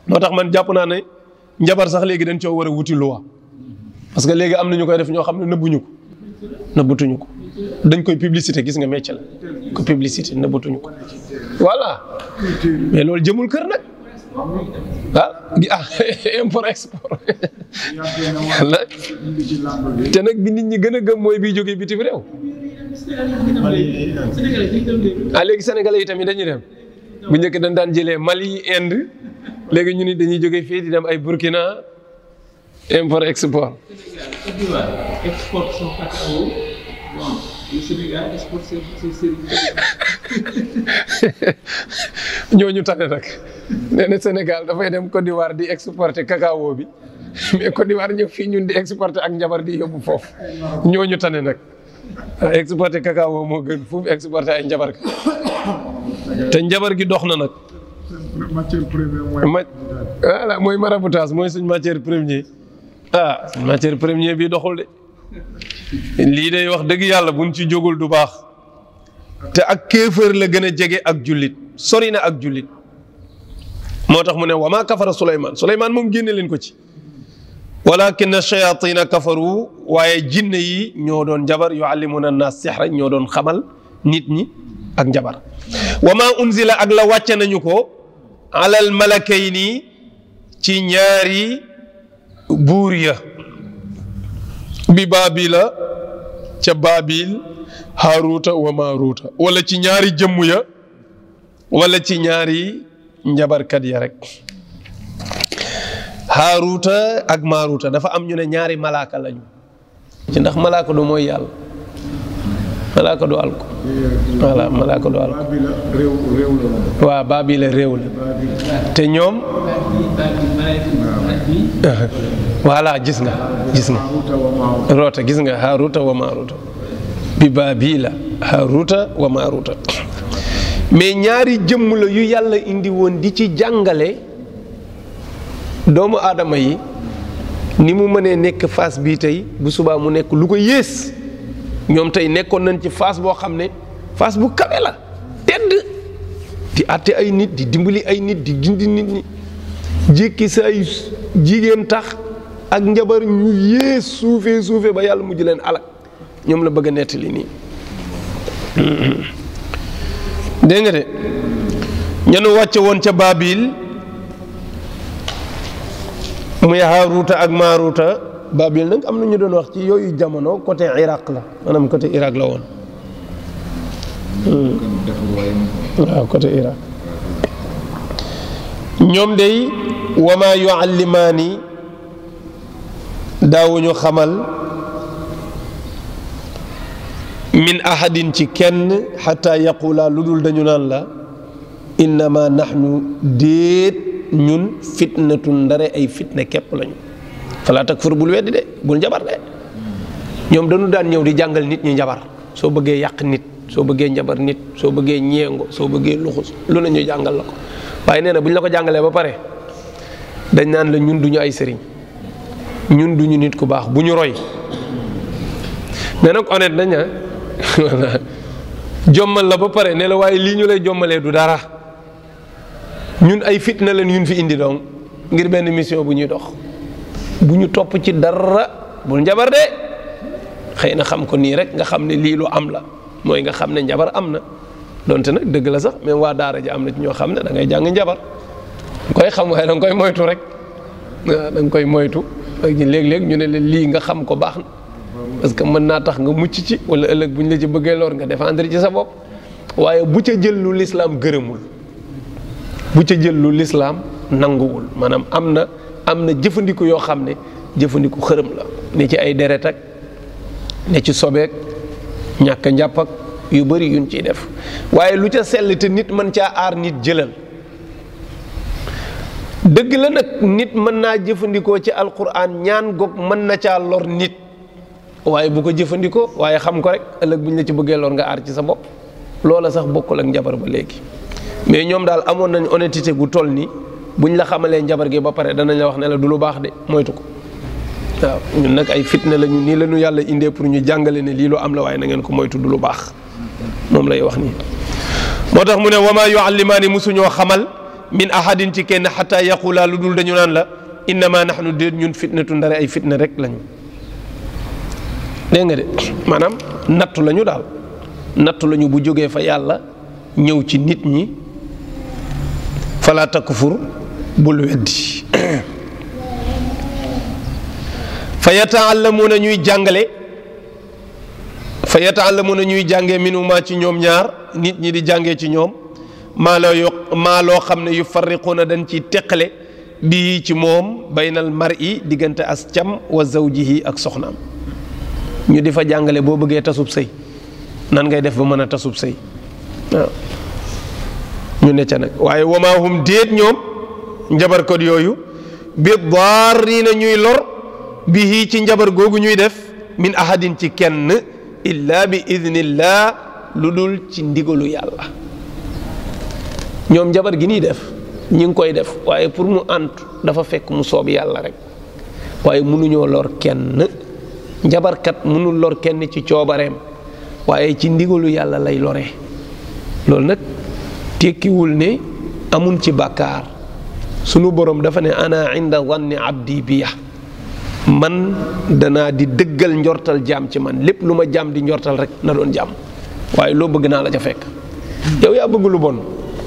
moo tax man jàpp naa ne njabar sax léegi dañ coo war a wuti loi parce que léegi am na ñu koy def ñoo xam ne nëbbutuñu ko dañ koy publicité gis nga métier la ko publicité nëbbutuñu ko voilà mais loolu jëmul kër nag import export te nag bi nit ñi gën a gëm mooy bii jógee bitim réew léegi sénégalais yi tamit dañuy dem bu njëkk dañ daan jëlee Mali Inde léegi ñu ni dañuy jógee fii di dem ay Burkina import export ñooñu tane nag nee na Sénégal dafay dem Côte d'Ivoire di exporter cacao bi mais Côte d'Ivoire ñëw fii ñun di exporter ak njabar di yóbbu foofu ñooñu tane nag exporter cacao moo gën fu exporter ay njabar ka te njabar gi dox na nag matière première voilà mooy maraboutage mooy suñ matière première matière première bi doxul de lii day wax dëgg yàlla buñ ci jógul du baax te ak kéefër la gën a jege ak jullit sori na ak jullit moo tax mu ne wa maa kafara Suleymaan moom génne leen ko ci walakinna shayatina kafaru waaye jinne yi ñoo doon jabar yuallimuna naas sihra ñoo doon xamal nit ñi ak njabar wa maa unzila ak la wàcce nañu ko alal malakayni ci ñaari buur ya bi baabila ca baabil haaruuta wa maaruuta wala ci ñaari jëmm ya wala ci ñaari njabarkat ya rek haaruuta ak maaruuta dafa am ñu ne ñaari malaaka lañu ci ndax malaaka du mooy yàlla malaaka du alko voilà malaaka du alko waaw baabila réew la te ñoom voilà gis nga roota gis nga haaruuta wa maaruuta bi baabila haaruuta wa maaruuta mais ñaari jëmm la yu yàlla indi woon di ci jàngale doomu aadama yi ni mu mënee nekk phase bii tey bu subaa mu nekk lu ko yées ñoom tey nekkoon nañ ci phase boo xam ne phase bu kawe la tedd di àtte ay nit di dimbali ay nit di gindi nit ñi jékki say jigéen tax ak njabar ñu yées suufee ba yàlla mujj leen alak ñoom la bëgg a nettali nii dégg nga de ñanu wàcce woon ca Baabil muy Haaruuta ak Maaruuta Baabil nag am na ñu doon wax ci yooyu jamono côté Irak la maanaam côté Irak la woon waaw côté Irak ñoom day wama yuallimaani daawuñu xamal min ahadin ci kenn xataa yaqula lu dul dañu naan la innama nahnu déet ñun fitnatun ndare ay fitna képp lañu falaa takfur bul weddi de bul njabar de ñoom dañu daan ñëw di jàngal nit ñi njabar soo bëggee yàq nit soo bëggee njabar nit soo bëggee ñeengo soo bëggee luxus lu ne ñu jàngal la ko waaye nee na bu ñu la ko jàngalee ba pare dañ naan la ñun duñu ay sëriñ ñun duñu nit ku baax bu ñu roy mais nag honnête nañ jommal la ba pare ne la waaye lii ñu lay jommalee du dara ñun ay fitna leen ñun fi indi donc ngir benn mission bu ñuy dox bu ñu topp ci dara bul njabar de xëy na xam ko nii rek nga xam ne lii lu am la mooy nga xam ne njabar am na donte nag dëgg la sax même waa daara ji am na ci ñoo xam ne da ngay jàng njabar koy xam waaye da nga koy moytu rek waaw da nga koy moytu léeg-léeg ñu ne la lii nga xam ko baax na parce que mën naa tax nga mucc ci wala ëllëg bu ñu la ci bëggee lor nga défendre ci sa bopp waaye bu ca jël lu lislaam gërëmul bu ca jël lu lislaam nanguwul maanaam am na jëfandiku yoo xam ne jëfandiku xërëm la ne ci ay deret ak ne ci sobeek ñàkk njàpp ak yu bari yuñ ciy def waaye lu ca sell te nit mën caa aar nit jëlal dëgg la nag nit mën naa jëfandikoo ci alquran ñaan goog mën na caa lor nit waaye bu ko jëfandikoo waaye xam ko rek ëllëg bu ñu la ci bëggee lor nga aar ci sa bopp loola sax bokkul ak njabar ba léegi mais ñoom daal amoon nañ honnêteté gu toll ni buñ la xamalee njabar gi ba pare danañ la wax ne la du lu baax de moytu ko waaw ñun nag ay fitna la ñu nii la ñu yàlla indee pour ñu jàngale ne lii lu am la waaye na ngeen ko moytu du lu baax moom lay wax nii moo tax mu ne wama yuallimaani musuñoo xamal min ahadin ci kenn xataa yaqula lu dul dañu naan la innama nahnu déet ñun fitnatu ndare ay fitna rek lañu. dégg nga de maanaam nattu lañu daal nattu lañu bu jógee fa yàlla ñëw ci nit ñi fala takfur bul weddi. fa yata'allamuna ñuy jàngale fa yata'allamuna ñuy jàngee minuma ci ñoom ñaar nit ñi di jàngee ci ñoom maa loo xam ne yufarriquuna dañ ciy teqale bii ci moom baynal mar'i diggante as cam wa zawjihi ak soxnaam. ñu di fa jàngale boo bëggee tasub sëy nan ngay def ba mën a tasub sëy waaw ñu ne ca nag waaye wamaahum déet ñoom njabarkat yooyu bi daarriina ñuy lor bihi ci njabar googu ñuy def min ahadin ci kenn illa bi idnillah lu dul ci ndigalu yàlla. ñoom njabar gi nii def ñi ngi koy def waaye pour mu antu dafa fekk mu soob yàlla rek waaye mënuñoo lor kenn. njabarkat mënul lor kenn ci coobareem waaye ci ndigalu yàlla lay lore loolu nag tekkiwul ne amun ci bàkkaar sunu borom dafa ne ana inda zanni abdi biya man danaa di dëggal njortal jaam ci man lépp lu ma jaam di njortal rek na doon jaam waaye loo bëgg naa la ca fekk. yow yaa bëgg lu bon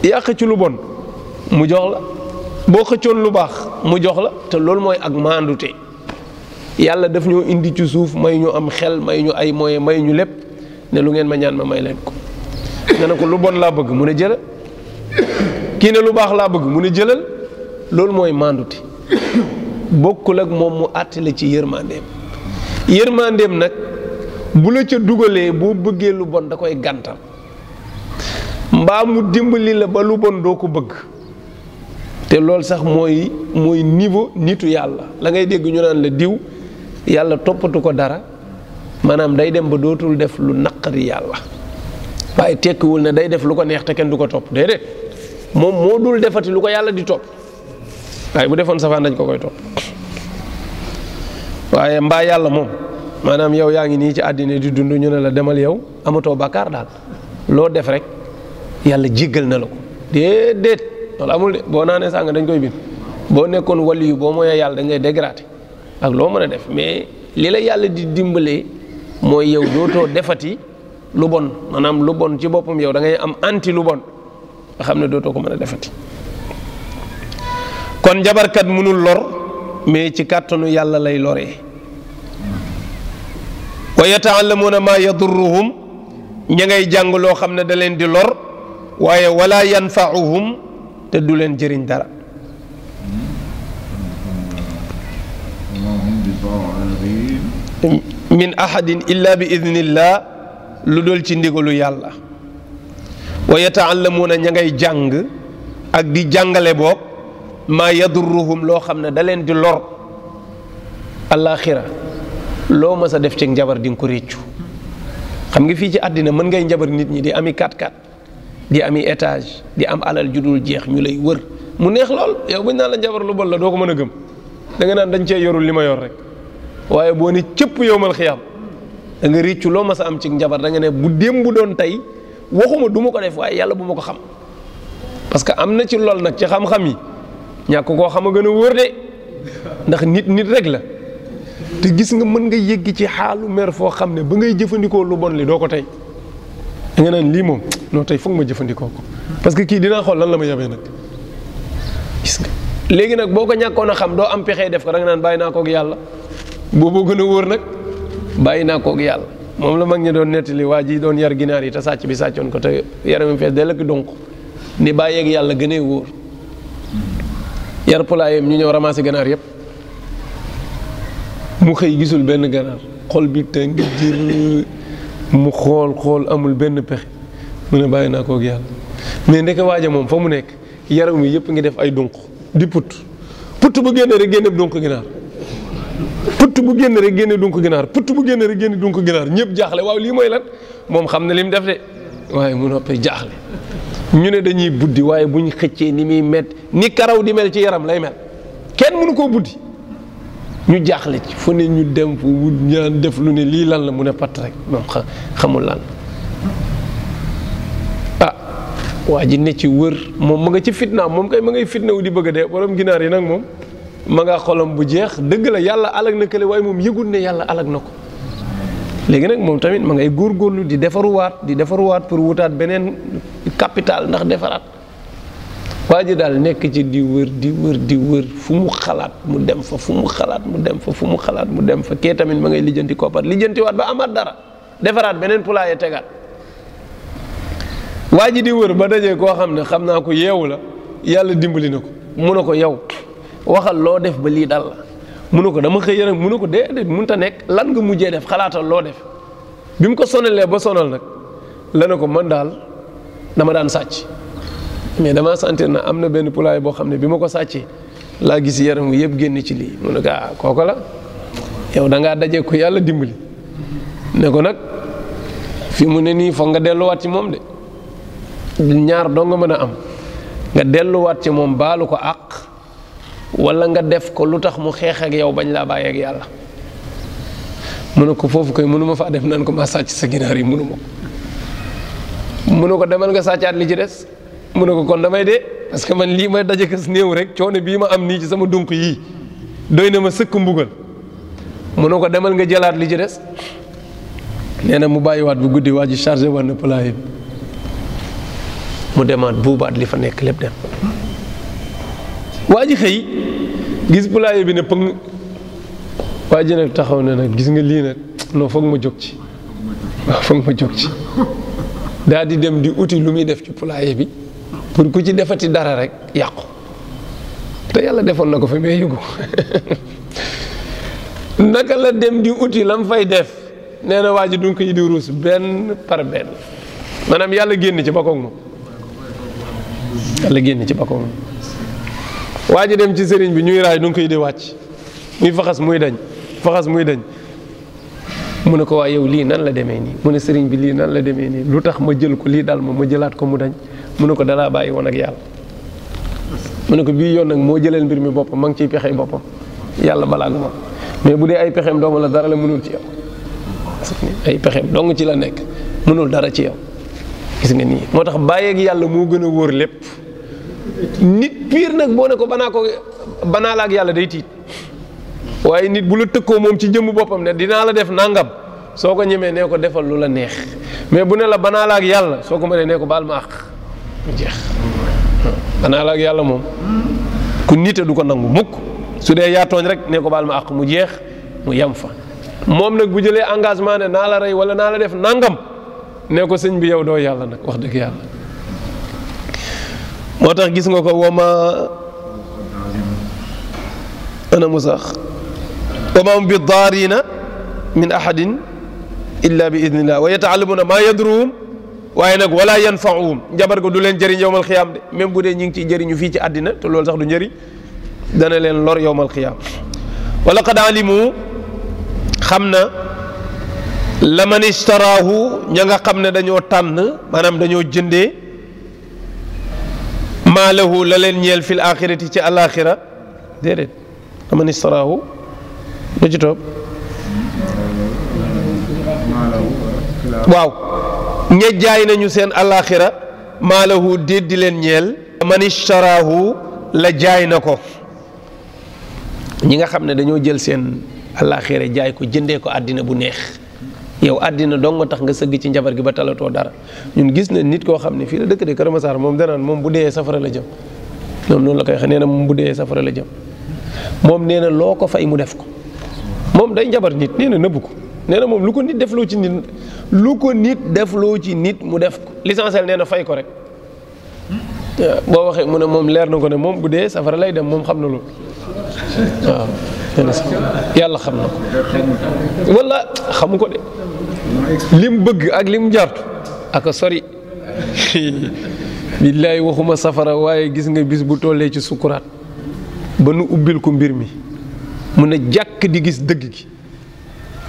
yaa xëcc lu bon mu jox la boo xëccoon lu baax mu jox la te loolu mooy ak maandute. yàlla daf ñoo indi ci suuf may ñu am xel may ñu ay moyens may ñu lépp ne lu ngeen ma ñaan ma may leen ko. nga ne ko lu bon laa bëgg mu ne jëlal kii ne lu baax laa bëgg mu ne jëlal loolu mooy maandute bokkul ak moom mu àtte la ci yërmandeem. yërmandeem nag bu la ca dugalee boo bëggee lu bon da koy gàntal mbaa mu dimbali la ba lu bon doo ko bëgg te loolu sax mooy niveau nitu yàlla la ngay dégg ñu naan la diw yàlla toppatu ko dara maanaam day dem ba dootul def lu naqari yàlla waaye tekkiwul ne day def lu ko neex te kenn du ko topp déedéet moom moo dul defati lu ko yàlla di topp waaye bu defoon safaan dañ ko koy topp waaye mbaa yàlla moom maanaam yow yaa ngi nii ci àddina di dund ñu ne la demal yow amatoo bàkkaar daal loo def rek yàlla jéggal na la ko déedéet loolu amul de boo naanee sàng dañ koy bind boo nekkoon waliyu boo mooyee yàlla dañ lay dégradé ak loo mën a def mais li la yàlla di dimbalee mooy yow dootoo defati lu bon maanaam lu bon ci boppam yow da ngay am anti lu bon nga xam ne dootoo ko mën a defati. kon njabarkat mënul lor mais ci kàttanu yàlla lay loree. wa yata'allamuuna maa yadurruhum ña ngay jàng loo xam ne da leen di lor waaye wala yanfa'uhum te du leen jëriñ dara. min ahadin illa bi idnillah lu dul ci ndigalu yàlla. wa yata'allamuuna ña ngay jàng ak di jàngale boog maa yadurruhum loo xam ne da leen di lor alaaxira loo mës a def ci njabar di nga ko réccu. xam nga fii ci àddina mën ngay njabar nit ñi di ami 4x4 di ami étage di am alal judul jeex ñu lay wër mu neex lool yow buñ naan la njabar lu bon la doo ko mën a gëm da nga naan dañ cee yorul li ma yor rek waaye boo ni cëpp yowmal xiyaam da nga réccu loo mës a am ci njabar da nga ne bu démb bu doon tey waxuma du ma ko def waaye yàlla bu ma ko xam parce que am na ci lool nag ci xam-xam yi ñàkk koo xam a gën a wóor de ndax nit rek la te gis nga mën nga yëgg ci xaalu mer foo xam ne ba ngay jëfandikoo lu bon li doo ko tey da nga naan lii moom non tey foog ma jëfandikoo ko parce que kii dinaa xool lan la ma yabee nag gis nga léegi nag boo ko ñàkkoon a xam doo am pexee def ko da nga naan bàyyi naa koog yàlla booboo gën a wóor nag bàyyi naa koog yàlla moom la mag ñi doon nettali waa ji doon yar ginaar yi te sàcc bi sàccoon ko te yaramam fees dell ak donc ni bàyyeeg yàlla gënee wóor yar pulaayam ñu ñëw ramasser ganaar yëpp mu xëy gisul benn ganaar xol bi te ngi jër mu xool amul benn pexe mu ne bàyyi naa koog yàlla mais ndeke waaja moom fa mu nekk yaram wi yëpp ngi def ay dunq di put bu génne rek génne dunq ginaar put bu génne rek génne dunq ginaar put bu génne rek génne dunq ginaar ñëpp jaaxle waaw lii mooy lan moom xam na li mu def de waaye mu noppee jaaxle ñu ne dañuy buddi waaye buñ xëccee ni muy met ni karaw di mel ci yaram lay mel kenn mënu koo buddi ñu jaaxle ci fu ne ñu dem fu wut ñaan def lu ne lii lan la mu ne patt rek moom xamul lan waa ji ne ci wër moom ma nga ci fitnaam moom kay ma ngay fitnawu di bëgg a dee borom ginaar yi nag moom ma nga xolam bu jeex dëgg la yàlla alag na kële waaye moom yëgul ne yàlla alag na ko léegi nag moom tamit ma ngay góorgóorlu di defaruwaat pour wutaat beneen capital ndax defaraat waa ji daal nekk ci di wër fu mu xalaat mu dem fa fu mu xalaat mu dem fa fu mu xalaat mu dem fa kee tamit ma ngay lijjanti koppar lijjantiwaat ba amaat dara defaraat beneen poulailler tegaat waa ji di wër ba dajee koo xam ne xam naa ko yeewu la yàlla dimbali na ko mu ne ko yow waxal loo def ba lii dal la mu ne ko dama xëy rek mu ne ko déedéet mënut a nekk lan nga mujjee def xalaatal loo def bi mu ko sonalee ba sonal nag la ne ko man daal dama daan sàcc mais dama sentir na am na benn poulailler boo xam ne bi ma ko sàccee laa gis yaram wi yëpp génn ci lii mu ne ko ah kooku la yow da ngaa dajee ko yàlla dimbali ne ko nag fi mu ne nii foog nga delluwaat ci moom de ñaar doo nga mën a am nga delluwaat ci moom baalu ko àq wala nga def ko lu tax mu xeex ak yow bañ laa bàyyi ak yàlla mu ne ko foofu koy mënuma faa def naan ko maa sàcc sa ginaar yi mënuma ko mu ne ko demal nga sàccaat li ci des mu ne ko kon damay dee parce que man lii may daje kas néew rek coono bii ma am nii ci sama dunk yii doy na ma sëkk mbugal mu ne ko demal nga jëlaat li ci des nee na mu bàyyiwaat bu guddi waa ji chargé war na poulailler bi mu demaat buubaat li fa nekk lépp dem waa ji xëy gis poulailler bi ne pëng waa ji nag taxaw ne nag gis nga lii nag non foog ma jóg ci waaw foog ma jóg ci daal di dem di uti lu muy def ci poulailler bi pour ku ci defati dara rek yàqu te yàlla defoon na ko fa mais yëgu naka la dem di uti lam fay def nee na waa ji du ko yi di ruus benn par benn maanaam yàlla génn ci bakkoog moom yàlla génn ci bakkoog moom waa ji dem ci sëriñ bi ñuy raay du ko yi di wàcc muy faxas muy dañ mu ne ko waa yow lii nan la demee nii mu ne sëriñ bi lii nan la demee nii lu tax ma jël ko lii daal ma jëlaat ko mu dañ mu ne ko dalaa bàyyi woon ak yàlla mu ne ko bii yoon nag moo jëleel mbir mi boppam ma ngi ciy pexey boppam yàlla balaa nga moom mais bu dee ay pexeem dong la dara la mënul ci yow ay pexeem dong ci la nekk mënul dara ci yow gis nga nii moo tax bàyyi ak yàlla moo gën a wóor lépp nit piir nag boo ne ko banaa la ak yàlla day tiit waaye nit bu la tëkkoo moom ci jëmm boppam ne dinaa la def nangam soo ko ñemee nee ko defal lu la neex mais bu ne la banaa la ak yàlla soo ko mënee nee ko baal ma àq mu jeex banaa la ak yàlla moom ku nite du ko nangu mukk su dee yaa tooñ rek nee ko baal ma àq mu jeex mu yem fa moom nag bu jëlee engagement ne naa la rey wala naa la def nangam nee ko sëñ bi yow doo yàlla nag wax dëgg yàlla moo tax gis nga ko wama ana mu sax wama hum bi daarina min ahadin illa bi idnillah wa yataallamuna maa yadruhum waaye nag wala yanfauhum njabar ga du leen jëriñ yowmal xiyaam de même bu dee ñu ngi ciy jëriñu fii ci àddina te loolu sax du njëriñ dana leen lor yowmal xiyaam wala qad alimu xam na la man istaraahu ña nga xam ne dañoo tànn maanaam dañoo jëndee maa lahu la leen ñeel fil axirati ci alaxira déedéet la man istaraahu lu ci toog waaw ña jaay nañu seen alaxira maa lahu déet di leen ñeel man istaraahu la jaay na ko ñi nga xam ne dañoo jël seen alaxira jaay ko jëndee ko àddina bu neex yow àddina dong nga tax nga sëgg ci njabar gi ba talatoo dara ñun gis na nit koo xam ne fii la dëkk de Kër Masar moom danaan moom bu dee safara la jëm ñoom noonu la koy wax nee na moom bu dee safara la jëm moom nee na loo ko fay mu def ko moom day njabar nit nee na nëbbu ko nee na moom lu ko nit defloo ci nit mu def ko l'essentiel nee na fay ko rek boo waxee mu ne moom leer na ko ne moom bu dee safara lay dem moom xam na loolu waaw yàlla xam na ko wala xamu ko de lim bëgg ak lim njort ak sori billaay waxuma safara waaye gis nga bis bu tollee ci sukuraat ba nu ubbil ko mbir mi mu ne jàkk di gis dëgg gi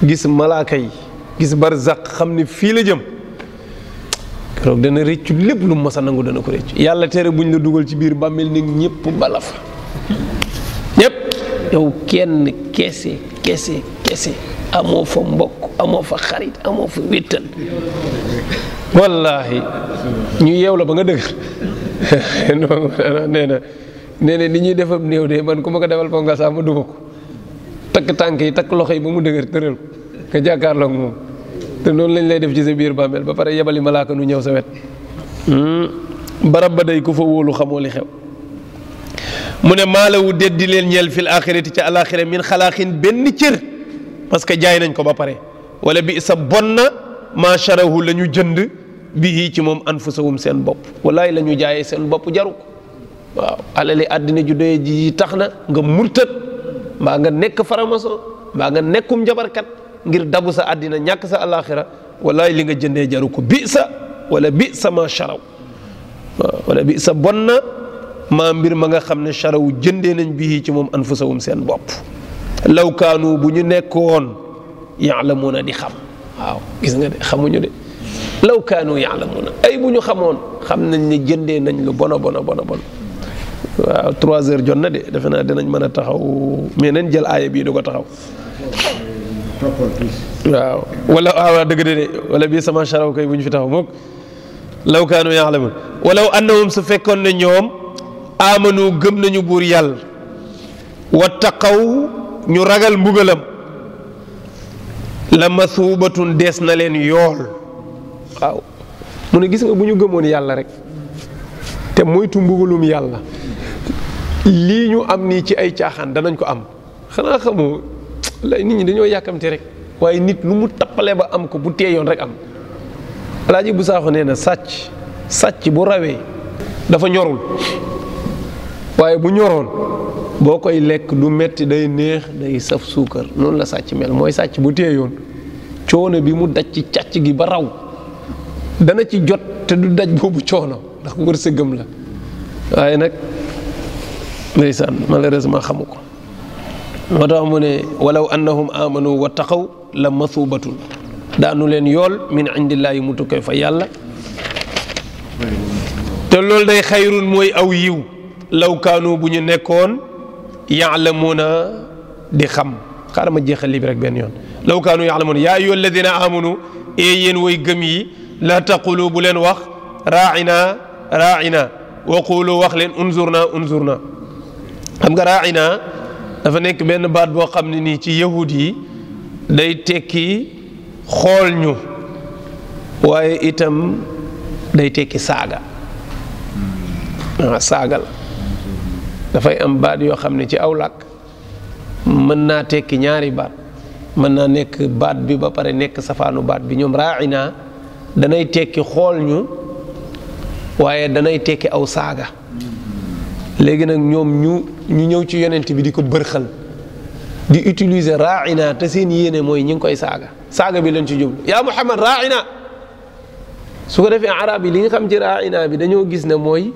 gis malaaka yi gis barzaq xam ne fii la jëm keroog dana rëccu lépp lu mos a nangu dana ko rëccu yàlla tere buñ la dugal ci biir bàmmeel ni ñëpp bala fa ñëpp yow kenn kese amoo fa mbokk amoo fa xarit amoo fa wéttal wallaahi ñu yeew la ba nga dëgër nee na ni ñuy defam néew de man ku ma ko defal foofu nga sax ma duma ko takk tànk yi takk loxo yi ba mu dëgër tëral ko nga jàkkaarloog moom te noonu lañ lay def ci sa biir bàmmeel ba pare yebali malaaka nu ñëw sa wet barab ba day ku fa wóolu xamoo li xew mu ne maalawu deddi leen ñeel fil axirati ci alaxira min xalaaxin benn cër parce que jaay nañ ko ba pare wala bi sa bon na maa sharahu la ñu jënd bii ci moom anfusahum seen bopp walaay la ñu jaayee seen bopp jaru ko waaw alali àddina ju doye ji tax na nga murtat mbaa nga nekk faramason mbaa nga nekkum jabarkat ngir dabu sa àddina ñàkk sa alaxira walaay li nga jëndee jaru ko bi sa wala bi sa maa sharaw waaw wala bi sa bon na maa mbir ma nga xam ne sharaw jëndee nañ bii ci moom anfusahum seen bopp law kaanu bu ñu nekkoon yaalamuuna di xam waaw gis nga de xamuñu de law kaanu yaalamuuna ay bu ñu xamoon xam nañ ne jëndee nañ lu bona bona bona bon waaw 3 heures jot na de defe naa dinañ mën a taxaw mais nañ jël aaya bii du ko taxaw waaw wala waaw dëgg de wala bii sama sharaw kay bu ñu fi taxaw moom law kaanu yaalamuun walaw annahum su fekkoon ne ñoom amanu gëm nañu buur yàlla wattaqaw ñu ragal mbugalam la masuubatun dees na leen yool waaw mu ne gis nga bu ñu gëmoon yàlla rek te moytu mbugalum yàlla lii ñu am nii ci ay caaxaan danañ ko am xanaa xamoo lay nit ñi dañoo yàkkamte rek waaye nit lu mu tappale ba am ko bu teeyoon rek am Alaaji bu Saaxo nee na sàcc bu rawee dafa ñorul waaye bu ñoroon boo koy lekk du metti day neex day saf suukar noonu la sàcc mel mooy sàcc bu teeyoon coono bi mu daj ci càcc gi ba raw dana ci jot te du daj boobu coono ndax wërsëgam la waaye nag ndeysaan malheureusement xamu ko moo tax mu ne walaw annahum amanu wa taqaw la masuubatun daanu leen yool min indillaahi mu tukkee fa yàlla te loolu day xayrun mooy aw yiw law kaanu bu ñu nekkoon yaalamuuna di xam xaaral ma jeexal lii bi rek benn yoon law kaanu yaalamuuna yaa ayyuha alladina amanu yéen way gëm yi laa taqulu bu leen wax raa'ina wa qulu wax leen unzurna xam nga raa'ina dafa nekk benn baat boo xam ne nii ci yahud yi day tekki xool ñu waaye itam day tekki saaga saaga la dafay am baat yoo xam ne ci aw làkk mën naa tekki ñaari baat mën naa nekk baat bi ba pare nekk safaanu baat bi ñoom raa'ina danay tekki xool ñu waaye danay tekki aw saaga léegi nag ñoom ñu ñëw ci yonent bi di ko bërxal di utiliser raa'ina te seen yéene mooy ñi ngi koy saaga bi leen ci jublu yaa Muhammad raa'ina su ko defee arab yi li nga xam ci raa'ina bi dañoo gis ne mooy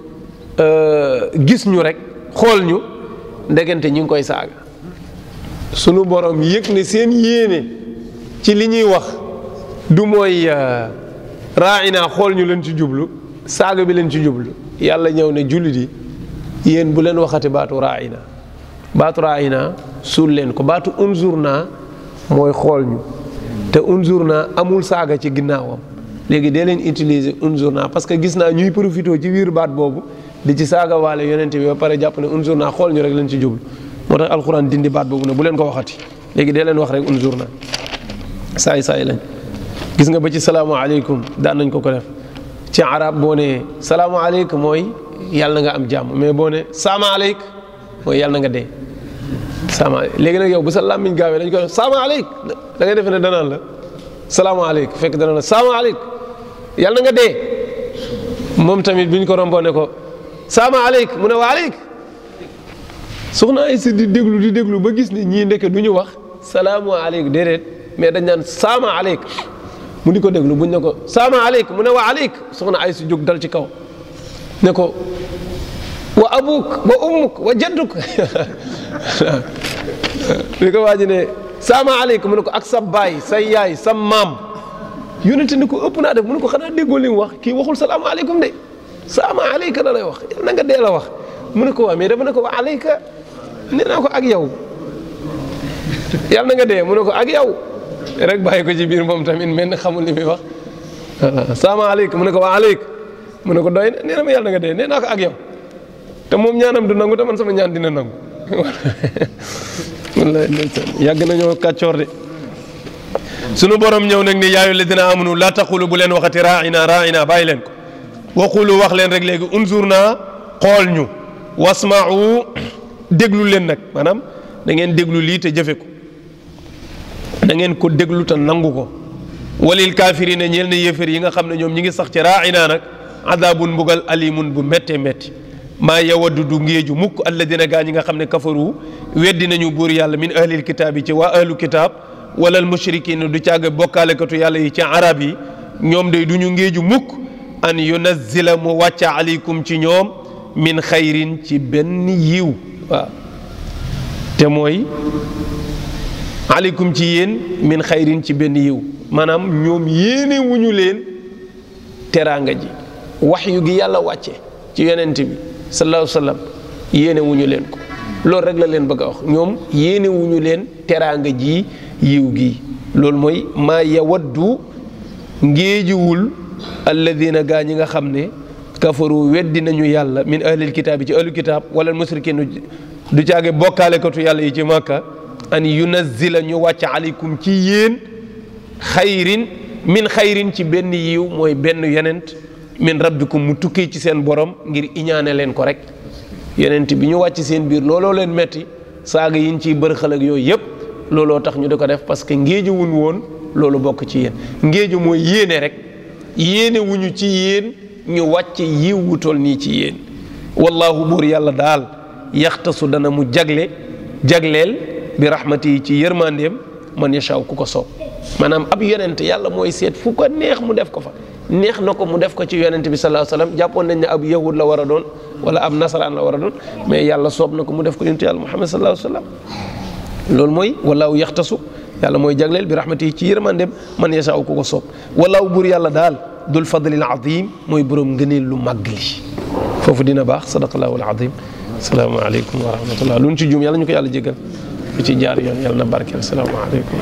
gis ñu rek xool ñu ndegante ñi ngi koy saaga sunu borom yëg ne seen yéene ci li ñuy wax du mooy raa'ina xool ñu leen ci jublu saaga bi leen ci jublu yàlla ñëw ne jullit yi yéen bu leen waxati baatu raa'ina suul leen ko baatu unzurna mooy xool ñu te unzurna amul saaga ci ginnaawam léegi dee leen utiliser unzurna parce que gis naa ñuy profité ci biir baat boobu di ci saaga waale yonente bi ba pare jàpp ne unzurna xool ñu rek leen ci jublu moo tax alxuraan dindi baat boobu ne bu leen ko waxati léegi dee leen wax rek unzurna saay lañ gis nga ba ci salaamaaleykum daan nañ ko def ci arab boo ne salaamaaleykum mooy yàlla na nga am jàmm mais boo ne saamaaleyk mooy yàlla na nga dee léegi nag yow bu sa làmmiñ gaawee dañ ko def saamaaleyk da ngay defe ne danaan la salaamaaleyk fekk danaan la saamaaleyk yàlla na nga dee moom tamit bi ñu ko romboo ne ko saamaaleyk mu ne waaleyk soxna ay si di déglu ba gis ni ñii ndeke du ñu wax salaamaaleyk déedéet mais dañ naan saamaaleyk mu di ko déglu buñ ne ko saamaaleyk mu ne waaleyk soxna ay si jóg dal ci kaw ne ko wa abuk wa ummuk wa jadduk li ko waa ji ne salaamaaleykum mu ne ko ak sa baay sa yaay sa maam yónente ni ko ëpp naa def mu ne ko xanaa déggoo li mu wax kii waxul salaamaaleykum de salaamaaleyka la lay wax yal na nga dee la wax mu ne ko waa mais dafa ne ko wa aleyka nee naa ko ak yow yal na nga dee mu ne ko ak yow rek bàyyi ko ci biir moom tamit mel na xamul li muy wax salaamaaleykum mu ne ko waa aleykum mu ne ko doy nee na ma yàlla na nga dee nee naa ko ak yow te moom ñaanam du nangu te man sama ñaan dina nangu wallaay yàgg nañoo kàccoor de sunu borom ñëw nag ni yaa ayyuha alladina amanu laa taqulu bu leen waxati raina bàyyi leen ko waqulu wax leen rek léegi unzurna xool ñu wasma'u déglu leen nag maanaam da ngeen déglu lii te jëfe ko da ngeen ko déglu te nangu ko walil kaafirina ñeel na yéefar yi nga xam ne ñoom ñi ngi sax ci raina nag adabun mbugal alimun bu méttee métti maa yawaddu du ngéeju mukk alladina gaa ñi nga xam ne kafaru weddi nañu buur yàlla min ahlil kitaab yi ci waa ahlu kitaab wala al mushrikin du càgg bokkaalekatu yàlla yi ci arab yi ñoom day du ñu ngéeju mukk an yunazzila mu wàcca aleykum ci ñoom min xayrin ci benn yiw waaw te mooy aleykum ci yéen min xayrin ci benn yiw maanaam ñoom yéene wuñu leen teraanga ji waxyu gi yàlla wàcce ci yonent bi sallallahu alayhi wa sallam yéene wuñu leen ko loolu rek la leen bëgg a wax ñoom yéene wuñu leen teraanga ji yiw gi loolu mooy maa yawaddu ngéejuwul alladina gaa ñi nga xam ne kafaru weddi nañu yàlla min ahlil kitaab yi ci ahlul kitaab wala musrikin du caage bokkaalekatu yàlla yi ci Makka an yunazzila ñu wàcc aleykum ci yéen xayrin min xayrin ci benn yiw mooy benn yonent min rabbikum mu tukkee ci seen borom ngir iñaane leen ko rek yonent bi ñu wàcc seen biir looloo leen metti saaga yiñ ciy bërxal ak yooyu yëpp looloo tax ñu di ko def parce que ngéeju wuñ woon loolu bokk ci yéen ngéeju mooy yéene rek yéene wuñu ci yéen ñu wàcc yiw wu toll nii ci yéen wallahu buur yàlla daal yaxtasu dana mu jagleel bi rahmati yi ci yërmandeem man yashaaw ku ko soob maanaam ab yonent yàlla mooy seet fu ko neex mu def ko fa neex na ko mu def ko ci yonent bi sallallahu alayhi wasallam jàppoon nañ ne ab yahud la war a doon wala ab nasaraan la war a doon mais yàlla soob na ko mu def ko yonent yàlla muhammad sallallahu alayhi wasallam loolu mooy wallahu yaxtasu yàlla mooy jagleel bi rahmati yi ci yërmandeem man yashaaw ku ko soob wallahu buur yàlla daal dul fadlil azim mooy borom ngëneel lu màgg li foofu dina baax sadaqallahu al azim asalaamaaleykum wa rahmatullah lu ñu ci juum yàlla ñu ko yàlla jégal fi ci jaar yoon yàlla na barkeel asalaamaaleykum